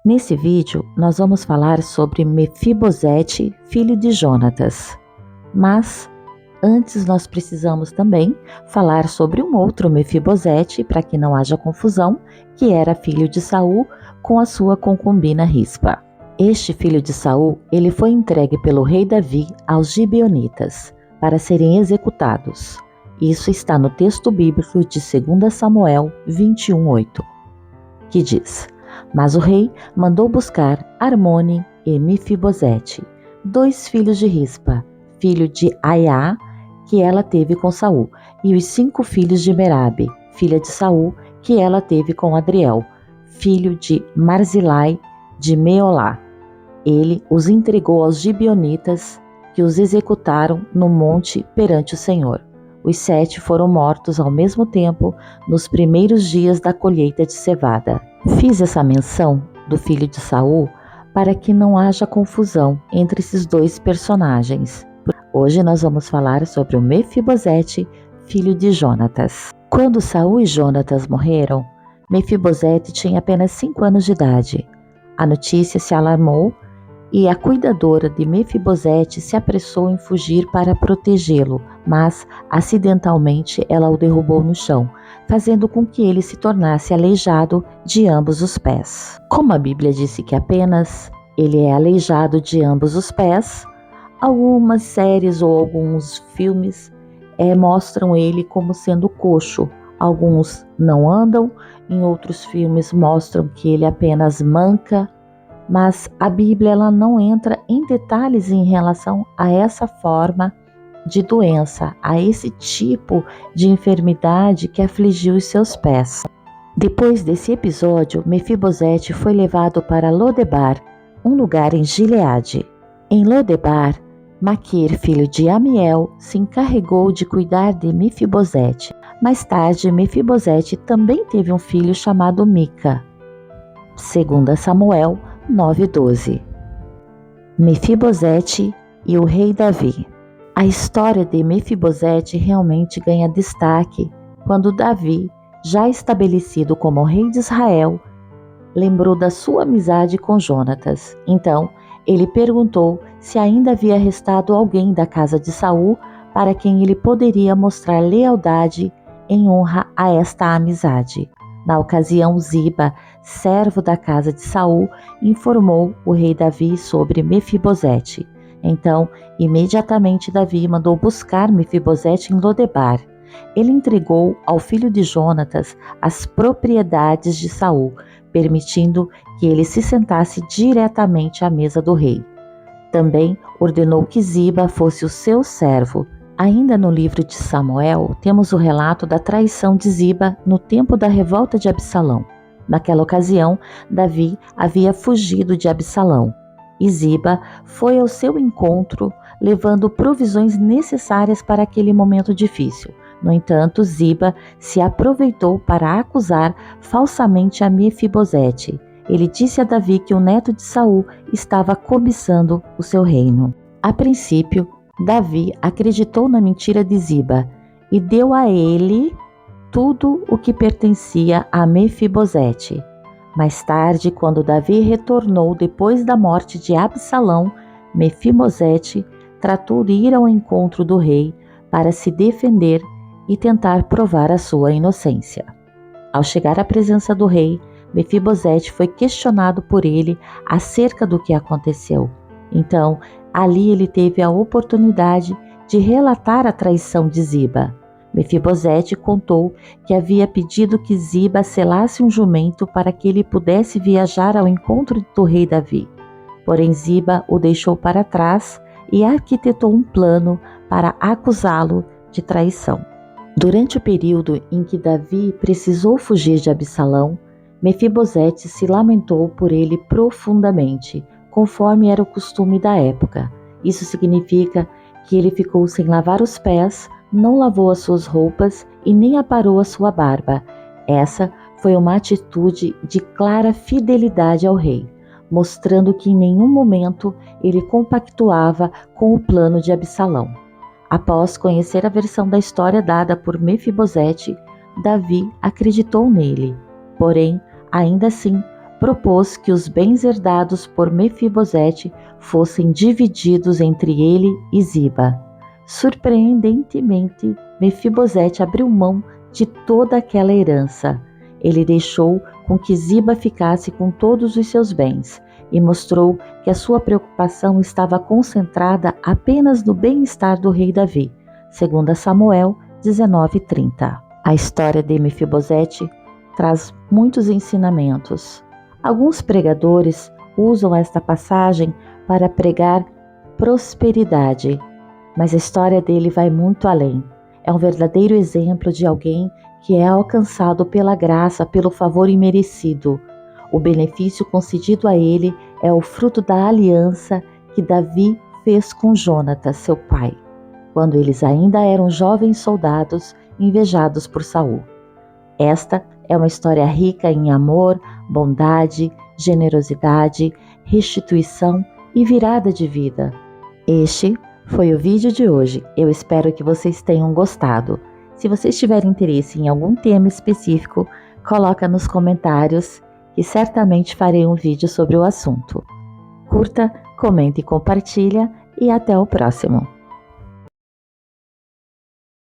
Nesse vídeo, nós vamos falar sobre Mefibosete, filho de Jonatas. Mas antes nós precisamos também falar sobre um outro Mefibosete, para que não haja confusão, que era filho de Saul com a sua concubina Rispa. Este filho de Saul, ele foi entregue pelo rei Davi aos gibeonitas para serem executados. Isso está no texto bíblico de 2 Samuel 21:8, que diz: Mas o rei mandou buscar Armone e Mefibosete, 2 filhos de Rispa, filho de Aiá, que ela teve com Saul, e os 5 filhos de Merabe, filha de Saul, que ela teve com Adriel, filho de Marzilai de Meolá. Ele os entregou aos gibeonitas, que os executaram no monte perante o Senhor. Os 7 foram mortos ao mesmo tempo nos primeiros dias da colheita de cevada. Fiz essa menção do filho de Saul para que não haja confusão entre esses 2 personagens. Hoje nós vamos falar sobre o Mefibosete, filho de Jonatas. Quando Saul e Jonatas morreram, Mefibosete tinha apenas 5 anos de idade. A notícia se alarmou e a cuidadora de Mefibosete se apressou em fugir para protegê-lo, mas acidentalmente ela o derrubou no chão, fazendo com que ele se tornasse aleijado de ambos os pés. Como a Bíblia disse que apenas ele é aleijado de ambos os pés, algumas séries ou alguns filmes mostram ele como sendo coxo. Alguns não andam, em outros filmes mostram que ele apenas manca, mas a Bíblia ela não entra em detalhes em relação a essa forma de doença, a esse tipo de enfermidade que afligiu os seus pés. Depois desse episódio, Mefibosete foi levado para Lodebar, um lugar em Gileade. Em Lodebar, Maquir, filho de Amiel, se encarregou de cuidar de Mefibosete. Mais tarde, Mefibosete também teve um filho chamado Mica. 2 Samuel 9:12. Mefibosete e o rei Davi. A história de Mefibosete realmente ganha destaque quando Davi, já estabelecido como rei de Israel, lembrou da sua amizade com Jonatas. Então, ele perguntou se ainda havia restado alguém da casa de Saul para quem ele poderia mostrar lealdade em honra a esta amizade. Na ocasião, Ziba, servo da casa de Saul, informou o rei Davi sobre Mefibosete. Então, imediatamente Davi mandou buscar Mefibosete em Lodebar. Ele entregou ao filho de Jonatas as propriedades de Saul, permitindo que ele se sentasse diretamente à mesa do rei. Também ordenou que Ziba fosse o seu servo. Ainda no livro de Samuel, temos o relato da traição de Ziba no tempo da revolta de Absalão. Naquela ocasião, Davi havia fugido de Absalão e Ziba foi ao seu encontro levando provisões necessárias para aquele momento difícil. No entanto, Ziba se aproveitou para acusar falsamente a Mefibosete. Ele disse a Davi que o neto de Saul estava cobiçando o seu reino. A princípio, Davi acreditou na mentira de Ziba e deu a ele tudo o que pertencia a Mefibosete. Mais tarde, quando Davi retornou depois da morte de Absalão, Mefibosete tratou de ir ao encontro do rei para se defender e tentar provar a sua inocência. Ao chegar à presença do rei, Mefibosete foi questionado por ele acerca do que aconteceu. Então, ali ele teve a oportunidade de relatar a traição de Ziba. Mefibosete contou que havia pedido que Ziba selasse um jumento para que ele pudesse viajar ao encontro do rei Davi. Porém, Ziba o deixou para trás e arquitetou um plano para acusá-lo de traição. Durante o período em que Davi precisou fugir de Absalão, Mefibosete se lamentou por ele profundamente, conforme era o costume da época. Isso significa que ele ficou sem lavar os pés, não lavou as suas roupas e nem aparou a sua barba. Essa foi uma atitude de clara fidelidade ao rei, mostrando que em nenhum momento ele compactuava com o plano de Absalão. Após conhecer a versão da história dada por Mefibosete, Davi acreditou nele. Porém, ainda assim, propôs que os bens herdados por Mefibosete fossem divididos entre ele e Ziba. Surpreendentemente, Mefibosete abriu mão de toda aquela herança. Ele deixou com que Ziba ficasse com todos os seus bens e mostrou que a sua preocupação estava concentrada apenas no bem-estar do rei Davi, segundo Samuel 19:30. A história de Mefibosete traz muitos ensinamentos. Alguns pregadores usam esta passagem para pregar prosperidade, mas a história dele vai muito além. É um verdadeiro exemplo de alguém que é alcançado pela graça, pelo favor imerecido. O benefício concedido a ele é o fruto da aliança que Davi fez com Jonatas, seu pai, quando eles ainda eram jovens soldados invejados por Saul. Esta é uma história rica em amor, bondade, generosidade, restituição e virada de vida. Este foi o vídeo de hoje. Eu espero que vocês tenham gostado. Se vocês tiverem interesse em algum tema específico, coloca nos comentários que certamente farei um vídeo sobre o assunto. Curta, comente e compartilha e até o próximo.